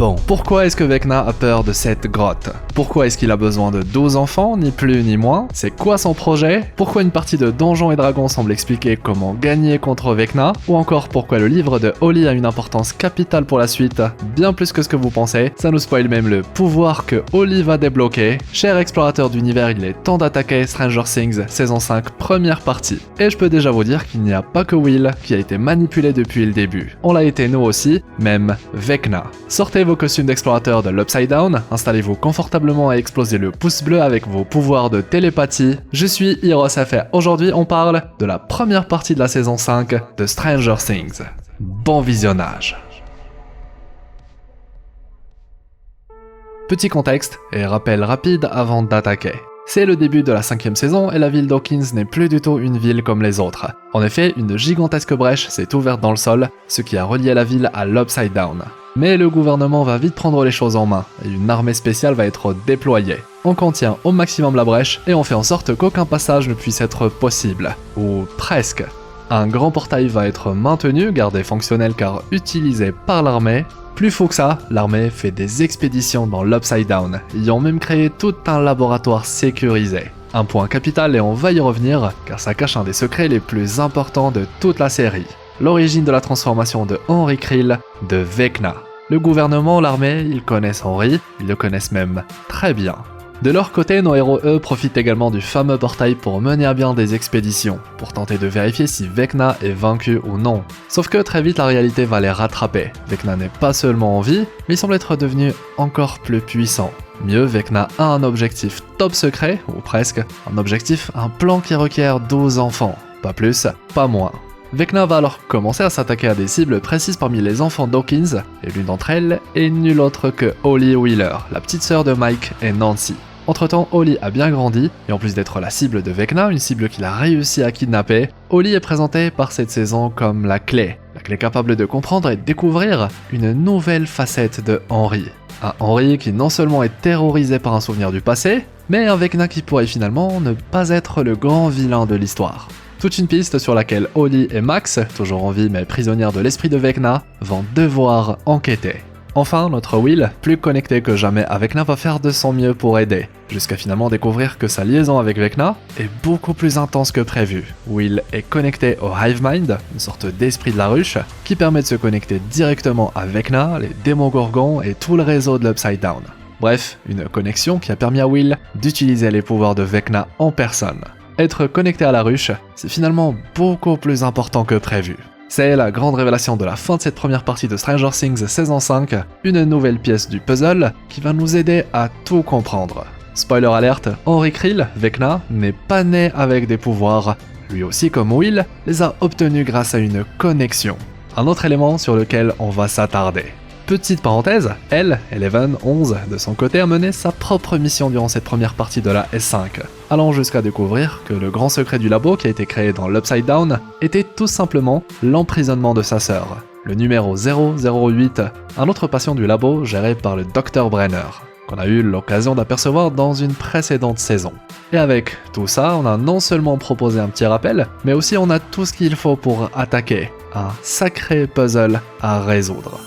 Bon, pourquoi est-ce que Vecna a peur de cette grotte? Pourquoi est-ce qu'il a besoin de 12 enfants, ni plus ni moins? C'est quoi son projet? Pourquoi une partie de Donjons et Dragons semble expliquer comment gagner contre Vecna? Ou encore pourquoi le livre de Holly a une importance capitale pour la suite? Bien plus que ce que vous pensez, ça nous spoil même le pouvoir que Holly va débloquer. Chers explorateurs d'univers, il est temps d'attaquer Stranger Things saison 5 première partie. Et je peux déjà vous dire qu'il n'y a pas que Will qui a été manipulé depuis le début. On l'a été nous aussi, même Vecna. Sortez vos costumes d'explorateurs de l'Upside Down, installez-vous confortablement et explosez le pouce bleu avec vos pouvoirs de télépathie. Je suis HeroesFR. Aujourd'hui, on parle de la première partie de la saison 5 de Stranger Things. Bon visionnage. Petit contexte et rappel rapide avant d'attaquer. C'est le début de la 5e saison et la ville d'Hawkins n'est plus du tout une ville comme les autres. En effet, une gigantesque brèche s'est ouverte dans le sol, ce qui a relié la ville à l'Upside Down. Mais le gouvernement va vite prendre les choses en main, et une armée spéciale va être déployée. On contient au maximum la brèche, et on fait en sorte qu'aucun passage ne puisse être possible. Ou presque. Un grand portail va être maintenu, gardé fonctionnel car utilisé par l'armée. Plus fou que ça, l'armée fait des expéditions dans l'Upside Down, ayant même créé tout un laboratoire sécurisé. Un point capital et on va y revenir, car ça cache un des secrets les plus importants de toute la série. L'origine de la transformation de Henry Krill de Vecna. Le gouvernement, l'armée, ils connaissent Henry, ils le connaissent même très bien. De leur côté, nos héros, eux, profitent également du fameux portail pour mener à bien des expéditions, pour tenter de vérifier si Vecna est vaincu ou non. Sauf que très vite la réalité va les rattraper. Vecna n'est pas seulement en vie, mais il semble être devenu encore plus puissant. Mieux, Vecna a un objectif top secret, ou presque, un plan qui requiert 12 enfants. Pas plus, pas moins. Vecna va alors commencer à s'attaquer à des cibles précises parmi les enfants d'Hawkins, et l'une d'entre elles est nulle autre que Holly Wheeler, la petite sœur de Mike et Nancy. Entre-temps, Holly a bien grandi, et en plus d'être la cible de Vecna, une cible qu'il a réussi à kidnapper, Holly est présentée par cette saison comme la clé capable de comprendre et de découvrir une nouvelle facette de Henry. Un Henry qui non seulement est terrorisé par un souvenir du passé, mais un Vecna qui pourrait finalement ne pas être le grand vilain de l'histoire. Toute une piste sur laquelle Holly et Max, toujours en vie mais prisonnières de l'esprit de Vecna, vont devoir enquêter. Enfin, notre Will, plus connecté que jamais à Vecna, va faire de son mieux pour aider, jusqu'à finalement découvrir que sa liaison avec Vecna est beaucoup plus intense que prévu. Will est connecté au Hive Mind, une sorte d'esprit de la ruche, qui permet de se connecter directement à Vecna, les Démogorgons et tout le réseau de l'Upside Down. Bref, une connexion qui a permis à Will d'utiliser les pouvoirs de Vecna en personne. Être connecté à la ruche, c'est finalement beaucoup plus important que prévu. C'est la grande révélation de la fin de cette première partie de Stranger Things saison 5, une nouvelle pièce du puzzle qui va nous aider à tout comprendre. Spoiler alerte, Henry Krill, Vecna, n'est pas né avec des pouvoirs. Lui aussi, comme Will, les a obtenus grâce à une connexion. Un autre élément sur lequel on va s'attarder. Petite parenthèse, elle, Eleven, 11, de son côté a mené sa propre mission durant cette première partie de la S5, allant jusqu'à découvrir que le grand secret du labo qui a été créé dans l'Upside Down était tout simplement l'emprisonnement de sa sœur, le numéro 008, un autre patient du labo géré par le Dr Brenner, qu'on a eu l'occasion d'apercevoir dans une précédente saison. Et avec tout ça, on a non seulement proposé un petit rappel, mais aussi on a tout ce qu'il faut pour attaquer, un sacré puzzle à résoudre.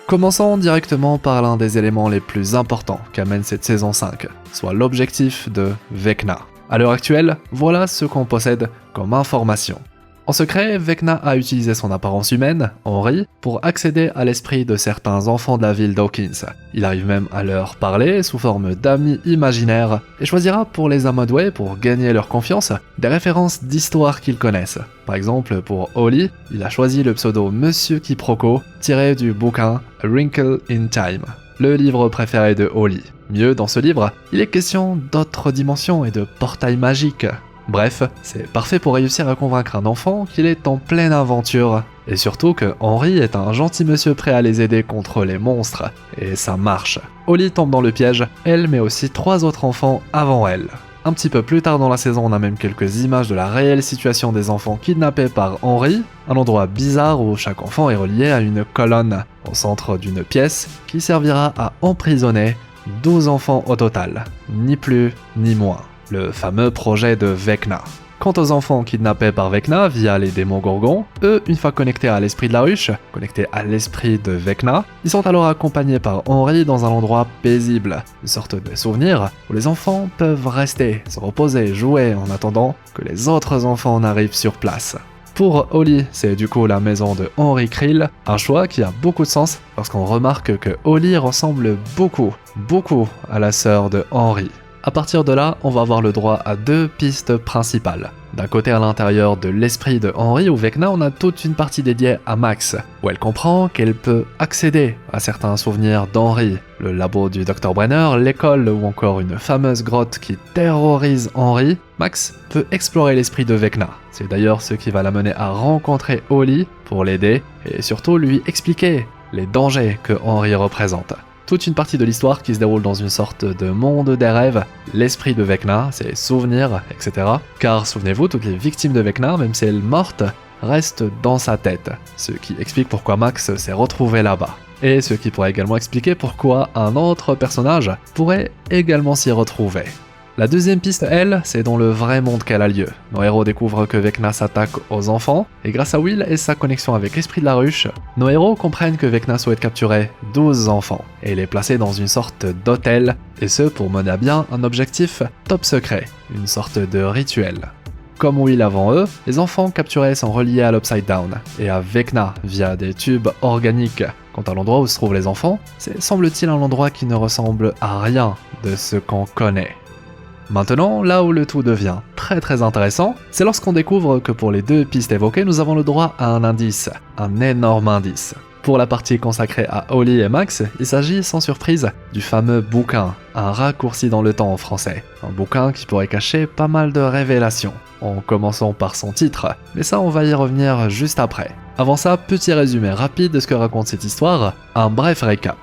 Commençons directement par l'un des éléments les plus importants qu'amène cette saison 5, soit l'objectif de Vecna. À l'heure actuelle, voilà ce qu'on possède comme information. En secret, Vecna a utilisé son apparence humaine, Henry, pour accéder à l'esprit de certains enfants de la ville d'Hawkins. Il arrive même à leur parler sous forme d'amis imaginaires et choisira pour les amadouer, pour gagner leur confiance, des références d'histoires qu'ils connaissent. Par exemple, pour Holly, il a choisi le pseudo Monsieur Quiproquo, tiré du bouquin A Wrinkle in Time, le livre préféré de Holly. Mieux, dans ce livre, il est question d'autres dimensions et de portails magiques. Bref, c'est parfait pour réussir à convaincre un enfant qu'il est en pleine aventure. Et surtout que Henry est un gentil monsieur prêt à les aider contre les monstres. Et ça marche. Holly tombe dans le piège, elle mais aussi 3 autres enfants avant elle. Un petit peu plus tard dans la saison, on a même quelques images de la réelle situation des enfants kidnappés par Henry, un endroit bizarre où chaque enfant est relié à une colonne, au centre d'une pièce qui servira à emprisonner 12 enfants au total, ni plus ni moins. Le fameux projet de Vecna. Quant aux enfants kidnappés par Vecna via les démons Gorgons, eux, une fois connectés à l'esprit de la ruche, connectés à l'esprit de Vecna, ils sont alors accompagnés par Henri dans un endroit paisible, une sorte de souvenir où les enfants peuvent rester, se reposer, jouer en attendant que les autres enfants n'arrivent sur place. Pour Holly, c'est du coup la maison de Henry Krill, un choix qui a beaucoup de sens lorsqu'on remarque que Holly ressemble beaucoup à la sœur de Henry. À partir de là, on va avoir le droit à deux pistes principales. D'un côté, à l'intérieur de l'esprit de Henry ou Vecna, on a toute une partie dédiée à Max, où elle comprend qu'elle peut accéder à certains souvenirs d'Henry, le labo du Dr Brenner, l'école ou encore une fameuse grotte qui terrorise Henry. Max peut explorer l'esprit de Vecna. C'est d'ailleurs ce qui va l'amener à rencontrer Holly pour l'aider et surtout lui expliquer les dangers que Henry représente. Toute une partie de l'histoire qui se déroule dans une sorte de monde des rêves, l'esprit de Vecna, ses souvenirs, etc. Car souvenez-vous, toutes les victimes de Vecna, même si elles mortes, restent dans sa tête, ce qui explique pourquoi Max s'est retrouvé là-bas. Et ce qui pourrait également expliquer pourquoi un autre personnage pourrait également s'y retrouver. La deuxième piste, elle, c'est dans le vrai monde qu'elle a lieu. Nos héros découvrent que Vecna s'attaque aux enfants, et grâce à Will et sa connexion avec l'esprit de la ruche, nos héros comprennent que Vecna souhaite capturer 12 enfants, et les placer dans une sorte d'hôtel, et ce pour mener à bien un objectif top secret, une sorte de rituel. Comme Will avant eux, les enfants capturés sont reliés à l'Upside Down, et à Vecna via des tubes organiques. Quant à l'endroit où se trouvent les enfants, c'est semble-t-il un endroit qui ne ressemble à rien de ce qu'on connaît. Maintenant, là où le tout devient très intéressant, c'est lorsqu'on découvre que pour les deux pistes évoquées, nous avons le droit à un indice, un énorme indice. Pour la partie consacrée à Holly et Max, il s'agit sans surprise du fameux bouquin, un raccourci dans le temps en français. Un bouquin qui pourrait cacher pas mal de révélations, en commençant par son titre, mais ça on va y revenir juste après. Avant ça, petit résumé rapide de ce que raconte cette histoire, un bref récap.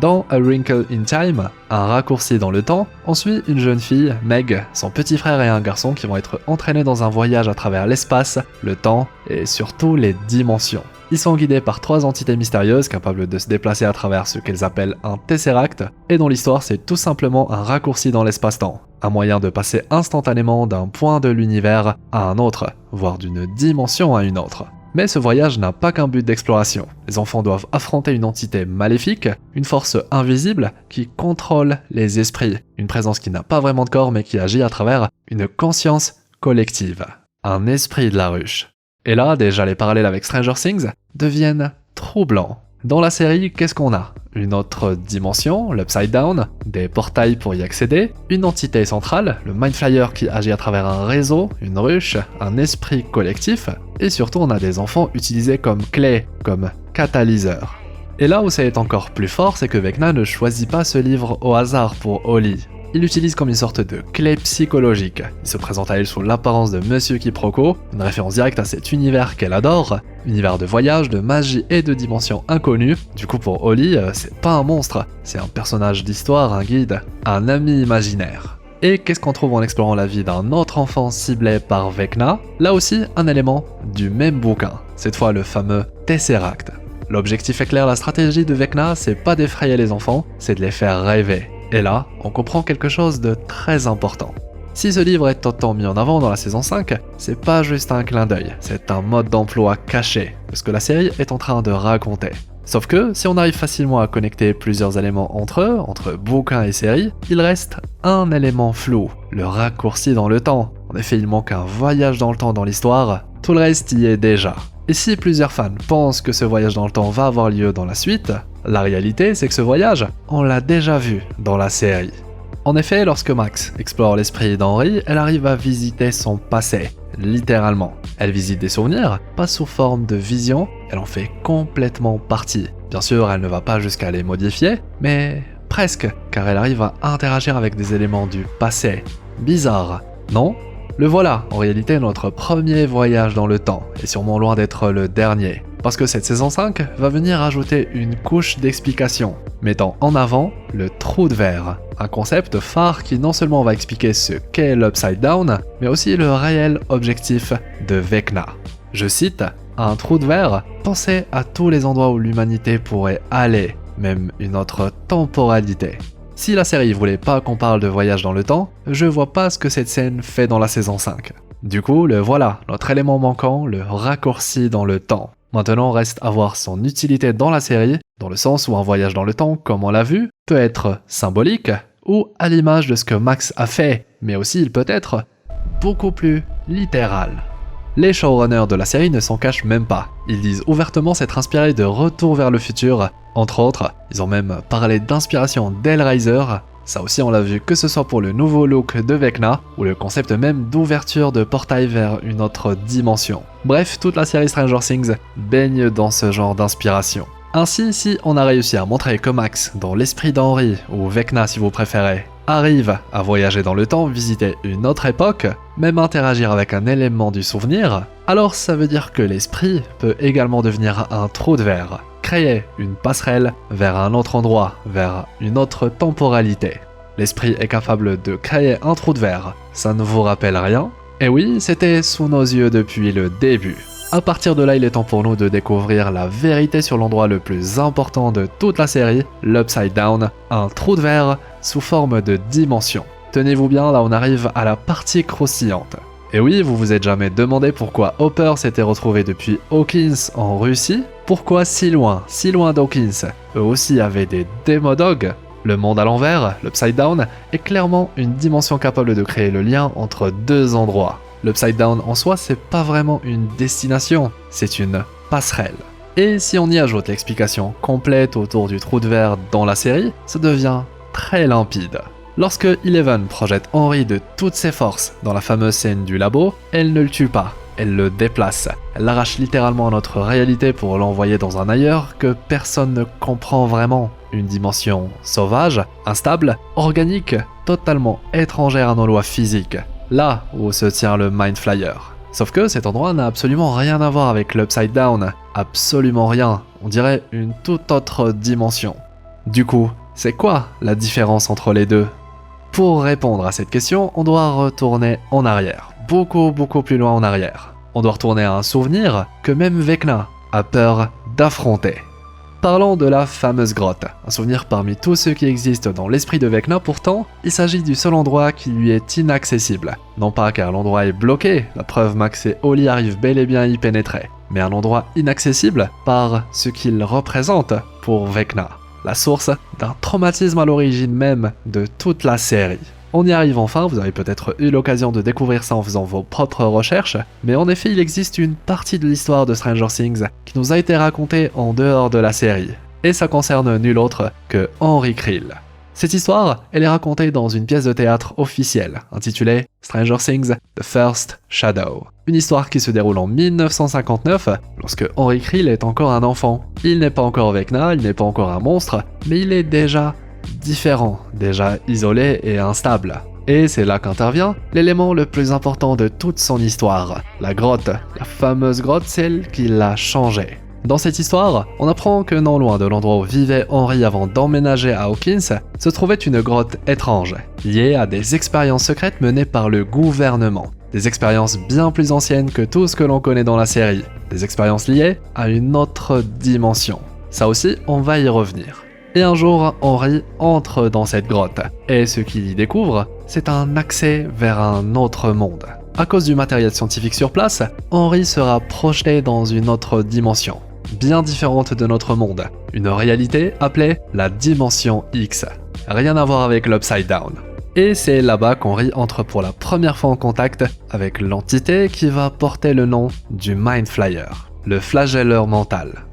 Dans A Wrinkle in Time, un raccourci dans le temps, on suit une jeune fille, Meg, son petit frère et un garçon qui vont être entraînés dans un voyage à travers l'espace, le temps et surtout les dimensions. Ils sont guidés par 3 entités mystérieuses capables de se déplacer à travers ce qu'elles appellent un Tesseract, et dont l'histoire c'est tout simplement un raccourci dans l'espace-temps, un moyen de passer instantanément d'un point de l'univers à un autre, voire d'une dimension à une autre. Mais ce voyage n'a pas qu'un but d'exploration. Les enfants doivent affronter une entité maléfique, une force invisible qui contrôle les esprits, une présence qui n'a pas vraiment de corps mais qui agit à travers une conscience collective, un esprit de la ruche. Et là, déjà les parallèles avec Stranger Things deviennent troublants. Dans la série, qu'est-ce qu'on a ? Une autre dimension, l'Upside Down, des portails pour y accéder, une entité centrale, le Mind Flayer qui agit à travers un réseau, une ruche, un esprit collectif, et surtout on a des enfants utilisés comme clés, comme catalyseurs. Et là où ça est encore plus fort, c'est que Vecna ne choisit pas ce livre au hasard pour Holly. Il l'utilise comme une sorte de clé psychologique. Il se présente à elle sous l'apparence de Monsieur Quiproquo, une référence directe à cet univers qu'elle adore, univers de voyage, de magie et de dimensions inconnues. Du coup pour Holly, c'est pas un monstre, c'est un personnage d'histoire, un guide, un ami imaginaire. Et qu'est-ce qu'on trouve en explorant la vie d'un autre enfant ciblé par Vecna ? Là aussi, un élément du même bouquin, cette fois le fameux Tesseract. L'objectif est clair, la stratégie de Vecna, c'est pas d'effrayer les enfants, c'est de les faire rêver. Et là, on comprend quelque chose de très important. Si ce livre est autant mis en avant dans la saison 5, c'est pas juste un clin d'œil, c'est un mode d'emploi caché, de ce que la série est en train de raconter. Sauf que, si on arrive facilement à connecter plusieurs éléments entre eux, entre bouquin et série, il reste un élément flou, le raccourci dans le temps. En effet, il manque un voyage dans le temps dans l'histoire, tout le reste y est déjà. Et si plusieurs fans pensent que ce voyage dans le temps va avoir lieu dans la suite, la réalité c'est que ce voyage, on l'a déjà vu dans la série. En effet, lorsque Max explore l'esprit d'Henry, elle arrive à visiter son passé, littéralement. Elle visite des souvenirs, pas sous forme de vision, elle en fait complètement partie. Bien sûr, elle ne va pas jusqu'à les modifier, mais presque, car elle arrive à interagir avec des éléments du passé. Bizarre, non ? Le voilà, en réalité notre premier voyage dans le temps, et sûrement loin d'être le dernier. Parce que cette saison 5 va venir ajouter une couche d'explication, mettant en avant le trou de verre, un concept phare qui non seulement va expliquer ce qu'est l'Upside Down, mais aussi le réel objectif de Vecna. Je cite, « Un trou de verre, pensez à tous les endroits où l'humanité pourrait aller, même une autre temporalité. » Si la série voulait pas qu'on parle de voyage dans le temps, je vois pas ce que cette scène fait dans la saison 5. Du coup, le voilà, notre élément manquant, le raccourci dans le temps. Maintenant, reste à voir son utilité dans la série, dans le sens où un voyage dans le temps, comme on l'a vu, peut être symbolique, ou à l'image de ce que Max a fait, mais aussi il peut être beaucoup plus littéral. Les showrunners de la série ne s'en cachent même pas. Ils disent ouvertement s'être inspirés de Retour vers le futur. Entre autres, ils ont même parlé d'inspiration d'Hellraiser. Ça aussi on l'a vu, que ce soit pour le nouveau look de Vecna, ou le concept même d'ouverture de portail vers une autre dimension. Bref, toute la série Stranger Things baigne dans ce genre d'inspiration. Ainsi, si on a réussi à montrer que Max, dans l'esprit d'Henry, ou Vecna si vous préférez, arrive à voyager dans le temps, visiter une autre époque, même interagir avec un élément du souvenir, alors ça veut dire que l'esprit peut également devenir un trou de verre, créer une passerelle vers un autre endroit, vers une autre temporalité. L'esprit est capable de créer un trou de verre, ça ne vous rappelle rien? Et oui, c'était sous nos yeux depuis le début. À partir de là, il est temps pour nous de découvrir la vérité sur l'endroit le plus important de toute la série, l'Upside Down, un trou de verre sous forme de dimension. Tenez-vous bien, là on arrive à la partie croustillante. Et oui, vous vous êtes jamais demandé pourquoi Hopper s'était retrouvé depuis Hawkins en Russie? Pourquoi si loin d'Hawkins? Eux aussi avaient des Démodogs. Le monde à l'envers, l'Upside Down, est clairement une dimension capable de créer le lien entre deux endroits. L'Upside Down en soi, c'est pas vraiment une destination, c'est une passerelle. Et si on y ajoute l'explication complète autour du trou de verre dans la série, ça devient très limpide. Lorsque Eleven projette Henry de toutes ses forces dans la fameuse scène du labo, elle ne le tue pas, elle le déplace. Elle l'arrache littéralement à notre réalité pour l'envoyer dans un ailleurs que personne ne comprend vraiment. Une dimension sauvage, instable, organique, totalement étrangère à nos lois physiques. Là où se tient le Mind Flyer. Sauf que cet endroit n'a absolument rien à voir avec l'Upside Down. Absolument rien. On dirait une toute autre dimension. Du coup, c'est quoi la différence entre les deux? Pour répondre à cette question, on doit retourner en arrière. Beaucoup plus loin en arrière. On doit retourner à un souvenir que même Vecna a peur d'affronter. Parlons de la fameuse grotte, un souvenir parmi tous ceux qui existent dans l'esprit de Vecna, pourtant, il s'agit du seul endroit qui lui est inaccessible. Non pas car l'endroit est bloqué, la preuve Max et Holly arrivent bel et bien à y pénétrer, mais un endroit inaccessible par ce qu'il représente pour Vecna, la source d'un traumatisme à l'origine même de toute la série. On y arrive enfin, vous avez peut-être eu l'occasion de découvrir ça en faisant vos propres recherches, mais en effet il existe une partie de l'histoire de Stranger Things qui nous a été racontée en dehors de la série, et ça concerne nul autre que Henry Creel. Cette histoire, elle est racontée dans une pièce de théâtre officielle, intitulée Stranger Things The First Shadow. Une histoire qui se déroule en 1959, lorsque Henry Creel est encore un enfant. Il n'est pas encore Vecna, il n'est pas encore un monstre, mais il est déjà différent, déjà isolé et instable. Et c'est là qu'intervient l'élément le plus important de toute son histoire, la grotte, la fameuse grotte, celle qui l'a changé. Dans cette histoire, on apprend que non loin de l'endroit où vivait Henry avant d'emménager à Hawkins, se trouvait une grotte étrange, liée à des expériences secrètes menées par le gouvernement. Des expériences bien plus anciennes que tout ce que l'on connaît dans la série. Des expériences liées à une autre dimension. Ça aussi, on va y revenir. Et un jour, Henry entre dans cette grotte, et ce qu'il y découvre, c'est un accès vers un autre monde. À cause du matériel scientifique sur place, Henry sera projeté dans une autre dimension, bien différente de notre monde, une réalité appelée la dimension X. Rien à voir avec l'Upside Down. Et c'est là-bas qu'Henry entre pour la première fois en contact avec l'entité qui va porter le nom du Mind Flyer, le flagelleur mental.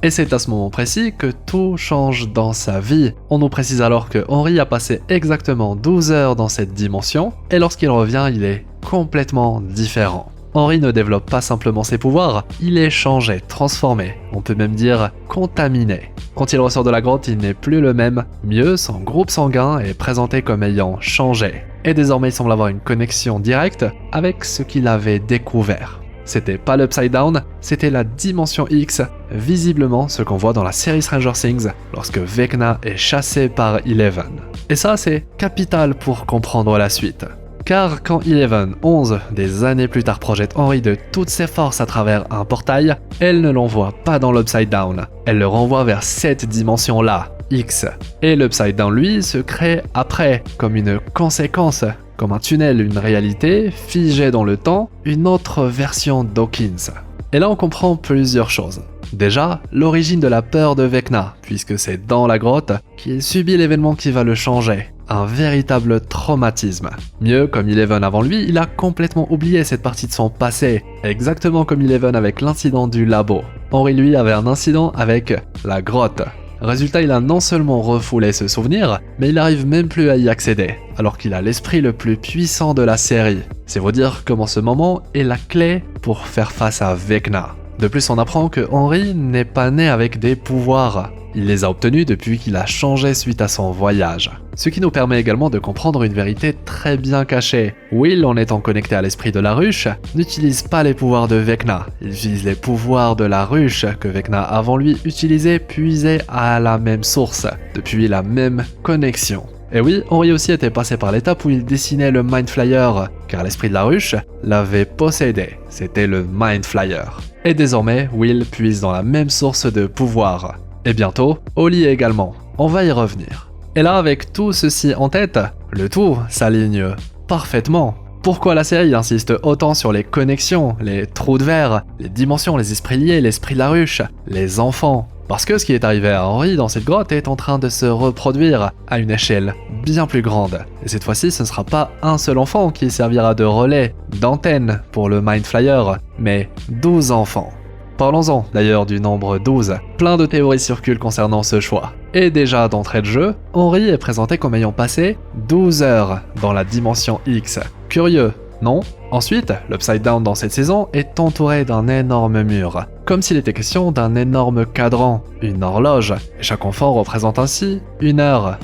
Et c'est à ce moment précis que tout change dans sa vie. On nous précise alors que Henry a passé exactement 12 heures dans cette dimension, et lorsqu'il revient, il est complètement différent. Henry ne développe pas simplement ses pouvoirs, il est changé, transformé, on peut même dire contaminé. Quand il ressort de la grotte, il n'est plus le même, mieux, son groupe sanguin est présenté comme ayant changé. Et désormais il semble avoir une connexion directe avec ce qu'il avait découvert. C'était pas l'Upside Down, c'était la dimension X, visiblement ce qu'on voit dans la série Stranger Things lorsque Vecna est chassé par Eleven. Et ça c'est capital pour comprendre la suite. Car quand Eleven, 11 des années plus tard, projette Henry de toutes ses forces à travers un portail, elle ne l'envoie pas dans l'Upside Down, elle le renvoie vers cette dimension-là, X. Et l'Upside Down, lui, se crée après, comme une conséquence comme un tunnel, une réalité, figée dans le temps, une autre version Dawkins. Et là on comprend plusieurs choses. Déjà, l'origine de la peur de Vecna, puisque c'est dans la grotte qu'il subit l'événement qui va le changer. Un véritable traumatisme. Mieux, comme Eleven avant lui, il a complètement oublié cette partie de son passé, exactement comme Eleven avec l'incident du labo. Henry lui avait un incident avec la grotte. Résultat, il a non seulement refoulé ce souvenir, mais il n'arrive même plus à y accéder, alors qu'il a l'esprit le plus puissant de la série. C'est vous dire comment ce moment est la clé pour faire face à Vecna. De plus, on apprend que Henry n'est pas né avec des pouvoirs. Il les a obtenus depuis qu'il a changé suite à son voyage. Ce qui nous permet également de comprendre une vérité très bien cachée. Will, en étant connecté à l'esprit de la ruche, n'utilise pas les pouvoirs de Vecna. Il vise les pouvoirs de la ruche que Vecna avant lui utilisait puisés à la même source, depuis la même connexion. Et oui, Henry aussi était passé par l'étape où il dessinait le Mind Flyer, car l'esprit de la ruche l'avait possédé. C'était le Mind Flyer. Et désormais, Will puise dans la même source de pouvoir. Et bientôt, Holly également. On va y revenir. Et là, avec tout ceci en tête, le tout s'aligne parfaitement. Pourquoi la série insiste autant sur les connexions, les trous de verre, les dimensions, les esprits liés, l'esprit de la ruche, les enfants? Parce que ce qui est arrivé à Henry dans cette grotte est en train de se reproduire à une échelle bien plus grande. Et cette fois-ci, ce ne sera pas un seul enfant qui servira de relais, d'antenne pour le Mind Flyer, mais 12 enfants. Parlons-en d'ailleurs du nombre 12. Plein de théories circulent concernant ce choix. Et déjà d'entrée de jeu, Henry est présenté comme ayant passé 12 heures dans la dimension X. Curieux, non? Ensuite, l'Upside Down dans cette saison est entouré d'un énorme mur, comme s'il était question d'un énorme cadran, une horloge, et chaque enfant représente ainsi une heure.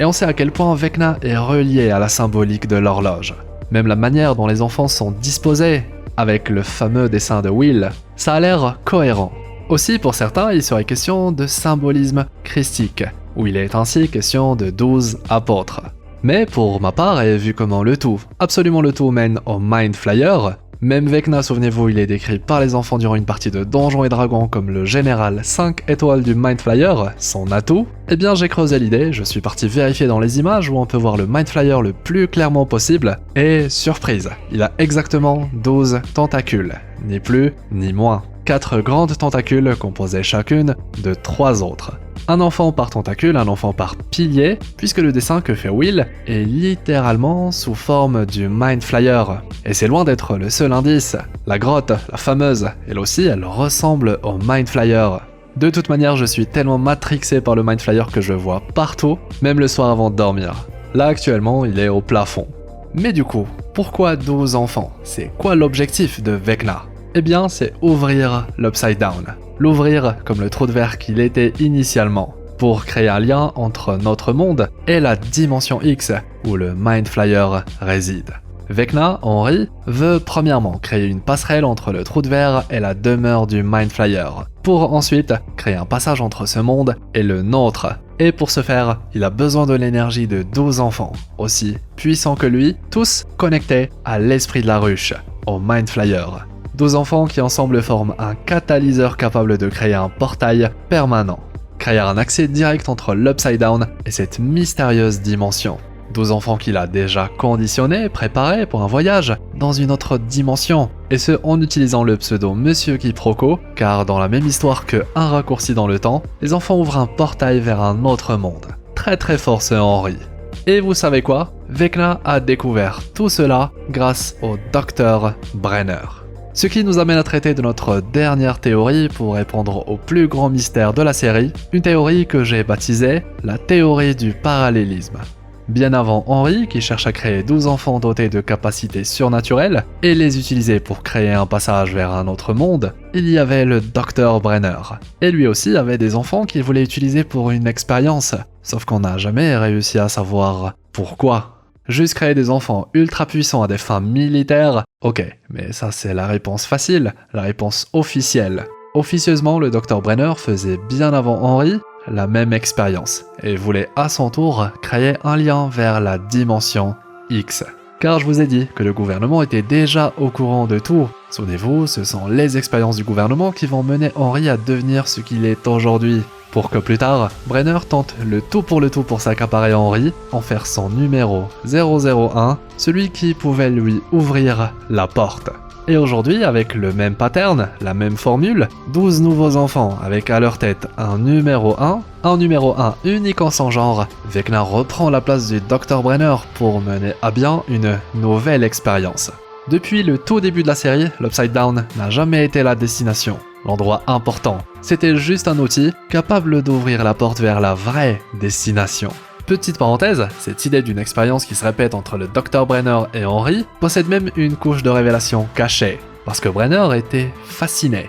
Et on sait à quel point Vecna est relié à la symbolique de l'horloge. Même la manière dont les enfants sont disposés, avec le fameux dessin de Will, ça a l'air cohérent. Aussi, pour certains, il serait question de symbolisme christique, où il est ainsi question de 12 apôtres. Mais pour ma part, et vu comment le tout, absolument le tout mène au Mind Flyer, même Vecna, souvenez-vous, il est décrit par les enfants durant une partie de Donjons et Dragons comme le général 5 étoiles du Mind Flyer, son atout, eh bien j'ai creusé l'idée, je suis parti vérifier dans les images où on peut voir le Mind Flyer le plus clairement possible, et surprise, il a exactement 12 tentacules, ni plus ni moins. 4 grandes tentacules composées chacune de 3 autres. Un enfant par tentacule, un enfant par pilier, puisque le dessin que fait Will est littéralement sous forme du Mind Flyer. Et c'est loin d'être le seul indice. La grotte, la fameuse, elle aussi, elle ressemble au Mind Flyer. De toute manière, je suis tellement matrixé par le Mind Flyer que je le vois partout, même le soir avant de dormir. Là, actuellement, il est au plafond. Mais du coup, pourquoi 12 enfants? C'est quoi l'objectif de Vecna? Eh bien, c'est ouvrir l'Upside Down. L'ouvrir comme le trou de verre qu'il était initialement, pour créer un lien entre notre monde et la dimension X, où le Mind Flyer réside. Vecna, Henry, veut premièrement créer une passerelle entre le trou de verre et la demeure du Mind Flyer, pour ensuite créer un passage entre ce monde et le nôtre. Et pour ce faire, il a besoin de l'énergie de 12 enfants, aussi puissants que lui, tous connectés à l'esprit de la ruche, au Mind Flyer. 12 enfants qui ensemble forment un catalyseur capable de créer un portail permanent. Créer un accès direct entre l'Upside Down et cette mystérieuse dimension. 12 enfants qu'il a déjà conditionnés, préparés pour un voyage dans une autre dimension. Et ce en utilisant le pseudo Monsieur Quiproquo, car dans la même histoire que un raccourci dans le temps, les enfants ouvrent un portail vers un autre monde. Très très fort ce Henry. Et vous savez quoi? Vecna a découvert tout cela grâce au Dr Brenner. Ce qui nous amène à traiter de notre dernière théorie pour répondre au plus grand mystère de la série, une théorie que j'ai baptisée la théorie du parallélisme. Bien avant Henry, qui cherche à créer 12 enfants dotés de capacités surnaturelles et les utiliser pour créer un passage vers un autre monde, il y avait le Dr Brenner. Et lui aussi avait des enfants qu'il voulait utiliser pour une expérience, sauf qu'on n'a jamais réussi à savoir pourquoi. Juste créer des enfants ultra puissants à des fins militaires, ok, mais ça c'est la réponse facile, la réponse officielle. Officieusement, le Dr Brenner faisait bien avant Henry la même expérience, et voulait à son tour créer un lien vers la dimension X. Car je vous ai dit que le gouvernement était déjà au courant de tout, Souvenez-vous, ce sont les expériences du gouvernement qui vont mener Henry à devenir ce qu'il est aujourd'hui. Pour que plus tard, Brenner tente le tout pour s'accaparer Henry, en faire son numéro 001, celui qui pouvait lui ouvrir la porte. Et aujourd'hui, avec le même pattern, la même formule, 12 nouveaux enfants avec à leur tête un numéro 1 unique en son genre, Vecna reprend la place du Dr Brenner pour mener à bien une nouvelle expérience. Depuis le tout début de la série, l'Upside Down n'a jamais été la destination, l'endroit important. C'était juste un outil capable d'ouvrir la porte vers la vraie destination. Petite parenthèse, cette idée d'une expérience qui se répète entre le Dr Brenner et Henry possède même une couche de révélation cachée, parce que Brenner était fasciné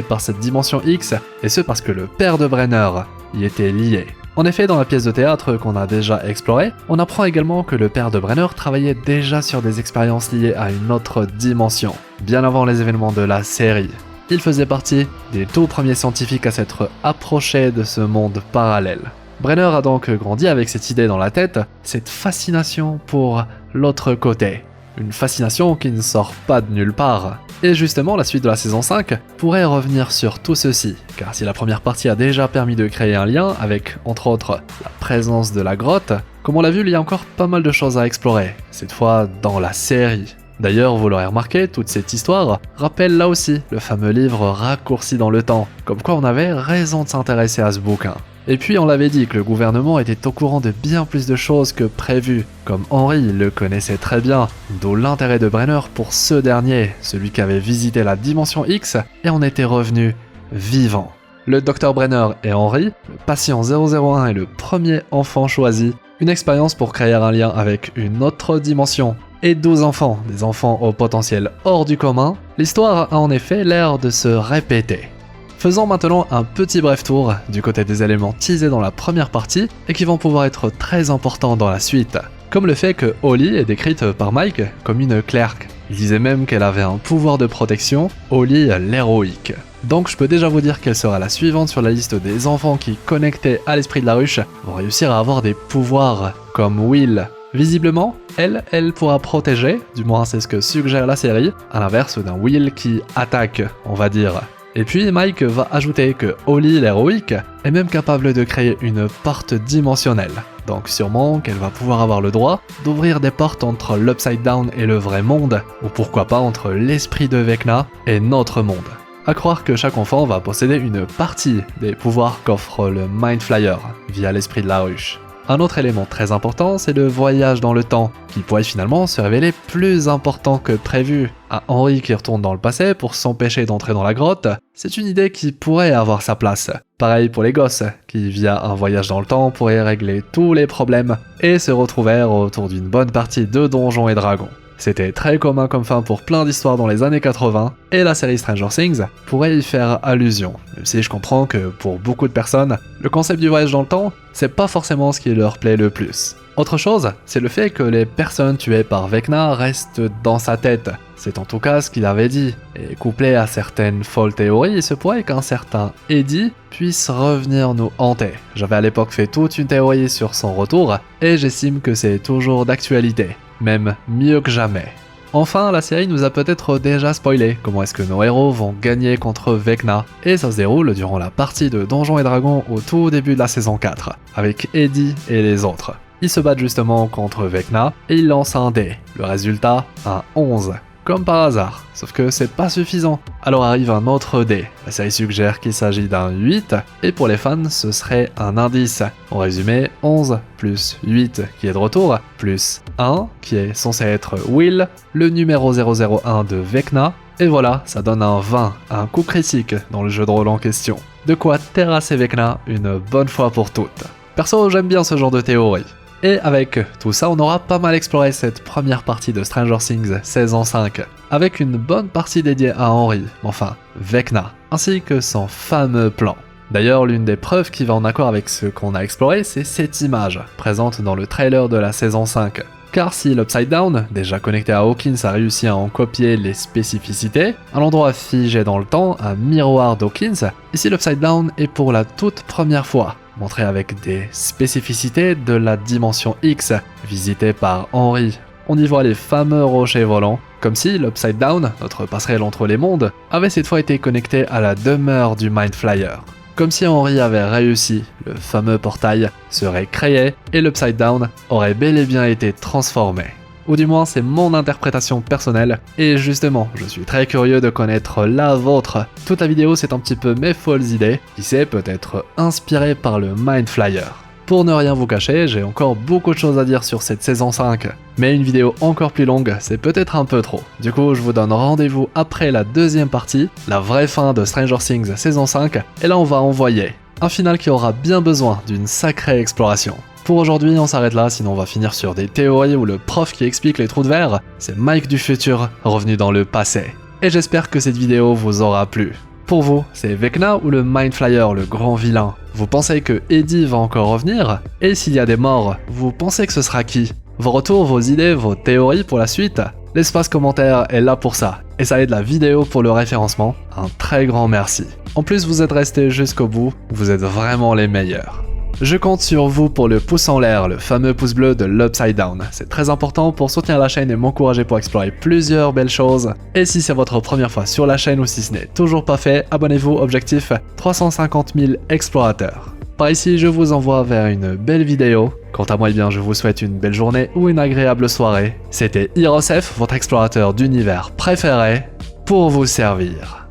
par cette dimension X, et ce parce que le père de Brenner y était lié. En effet, dans la pièce de théâtre qu'on a déjà explorée, on apprend également que le père de Brenner travaillait déjà sur des expériences liées à une autre dimension, bien avant les événements de la série. Il faisait partie des tout premiers scientifiques à s'être approchés de ce monde parallèle. Brenner a donc grandi avec cette idée dans la tête, cette fascination pour l'autre côté. Une fascination qui ne sort pas de nulle part. Et justement, la suite de la saison 5 pourrait revenir sur tout ceci, car si la première partie a déjà permis de créer un lien avec, entre autres, la présence de la grotte, comme on l'a vu, il y a encore pas mal de choses à explorer, cette fois dans la série. D'ailleurs, vous l'aurez remarqué, toute cette histoire rappelle là aussi le fameux livre raccourci dans le temps, comme quoi on avait raison de s'intéresser à ce bouquin. Et puis on l'avait dit que le gouvernement était au courant de bien plus de choses que prévu, comme Henry le connaissait très bien, d'où l'intérêt de Brenner pour ce dernier, celui qui avait visité la dimension X et en était revenu vivant. Le Dr Brenner et Henry, le patient 001 est le premier enfant choisi, une expérience pour créer un lien avec une autre dimension. Et 12 enfants, des enfants au potentiel hors du commun, l'histoire a en effet l'air de se répéter. Faisons maintenant un petit bref tour du côté des éléments teasés dans la première partie et qui vont pouvoir être très importants dans la suite. Comme le fait que Holly est décrite par Mike comme une clerc. Il disait même qu'elle avait un pouvoir de protection, Holly l'héroïque. Donc je peux déjà vous dire qu'elle sera la suivante sur la liste des enfants qui, connectés à l'esprit de la ruche, vont réussir à avoir des pouvoirs comme Will. Visiblement, elle pourra protéger, du moins c'est ce que suggère la série, à l'inverse d'un Will qui attaque, on va dire. Et puis Mike va ajouter que Holly l'héroïque est même capable de créer une porte dimensionnelle. Donc sûrement qu'elle va pouvoir avoir le droit d'ouvrir des portes entre l'Upside Down et le vrai monde, ou pourquoi pas entre l'esprit de Vecna et notre monde. À croire que chaque enfant va posséder une partie des pouvoirs qu'offre le Mind Flyer via l'esprit de la ruche. Un autre élément très important, c'est le voyage dans le temps, qui pourrait finalement se révéler plus important que prévu. Un Henry qui retourne dans le passé pour s'empêcher d'entrer dans la grotte, c'est une idée qui pourrait avoir sa place. Pareil pour les gosses, qui via un voyage dans le temps pourraient régler tous les problèmes et se retrouvèrent autour d'une bonne partie de Donjons et Dragons. C'était très commun comme fin pour plein d'histoires dans les années 80, et la série Stranger Things pourrait y faire allusion, même si je comprends que pour beaucoup de personnes, le concept du voyage dans le temps, c'est pas forcément ce qui leur plaît le plus. Autre chose, c'est le fait que les personnes tuées par Vecna restent dans sa tête. C'est en tout cas ce qu'il avait dit, et couplé à certaines folles théories, il se pourrait qu'un certain Eddie puisse revenir nous hanter. J'avais à l'époque fait toute une théorie sur son retour, et j'estime que c'est toujours d'actualité. Même mieux que jamais. Enfin, la série nous a peut-être déjà spoilé comment est-ce que nos héros vont gagner contre Vecna, et ça se déroule durant la partie de Donjons et Dragons au tout début de la saison 4, avec Eddie et les autres. Ils se battent justement contre Vecna, et ils lancent un dé. Le résultat, un 11. Comme par hasard, sauf que c'est pas suffisant. Alors arrive un autre dé. La série suggère qu'il s'agit d'un 8, et pour les fans, ce serait un indice. En résumé, 11 plus 8 qui est de retour, plus 1 qui est censé être Will, le numéro 001 de Vecna, et voilà, ça donne un 20, un coup critique dans le jeu de rôle en question. De quoi terrasser Vecna une bonne fois pour toutes. Perso, j'aime bien ce genre de théorie. Et avec tout ça, on aura pas mal exploré cette première partie de Stranger Things saison 5, avec une bonne partie dédiée à Henry, enfin Vecna, ainsi que son fameux plan. D'ailleurs, l'une des preuves qui va en accord avec ce qu'on a exploré, c'est cette image, présente dans le trailer de la saison 5. Car si l'Upside Down, déjà connecté à Hawkins, a réussi à en copier les spécificités, un endroit figé dans le temps, un miroir d'Hawkins, ici l'Upside Down est pour la toute première fois montré avec des spécificités de la dimension X, visitée par Henry. On y voit les fameux rochers volants, Comme si l'Upside Down, notre passerelle entre les mondes, avait cette fois été connectée à la demeure du Mind Flyer. Comme si Henry avait réussi, le fameux portail serait créé et l'Upside Down aurait bel et bien été transformé. Ou du moins c'est mon interprétation personnelle, et justement, je suis très curieux de connaître la vôtre. Toute la vidéo c'est un petit peu mes folles idées, qui sait peut-être inspiré par le Mind Flyer. Pour ne rien vous cacher, j'ai encore beaucoup de choses à dire sur cette saison 5, mais une vidéo encore plus longue, c'est peut-être un peu trop. Du coup, je vous donne rendez-vous après la deuxième partie, la vraie fin de Stranger Things saison 5, et là on va envoyer un final qui aura bien besoin d'une sacrée exploration. Pour aujourd'hui, on s'arrête là, sinon on va finir sur des théories où le prof qui explique les trous de verre, c'est Mike du futur, revenu dans le passé. Et j'espère que cette vidéo vous aura plu. Pour vous, c'est Vecna ou le Mind Flyer le grand vilain? Vous pensez que Eddie va encore revenir? Et s'il y a des morts, vous pensez que ce sera qui? Vos retours, vos idées, vos théories pour la suite? L'espace commentaire est là pour ça, et ça aide la vidéo pour le référencement. Un très grand merci. En plus, vous êtes restés jusqu'au bout, vous êtes vraiment les meilleurs. Je compte sur vous pour le pouce en l'air, le fameux pouce bleu de l'Upside Down. C'est très important pour soutenir la chaîne et m'encourager pour explorer plusieurs belles choses. Et si c'est votre première fois sur la chaîne ou si ce n'est toujours pas fait, abonnez-vous, objectif 350 000 explorateurs. Par ici, je vous envoie vers une belle vidéo. Quant à moi, eh bien, je vous souhaite une belle journée ou une agréable soirée. C'était Hirosef, votre explorateur d'univers préféré, pour vous servir.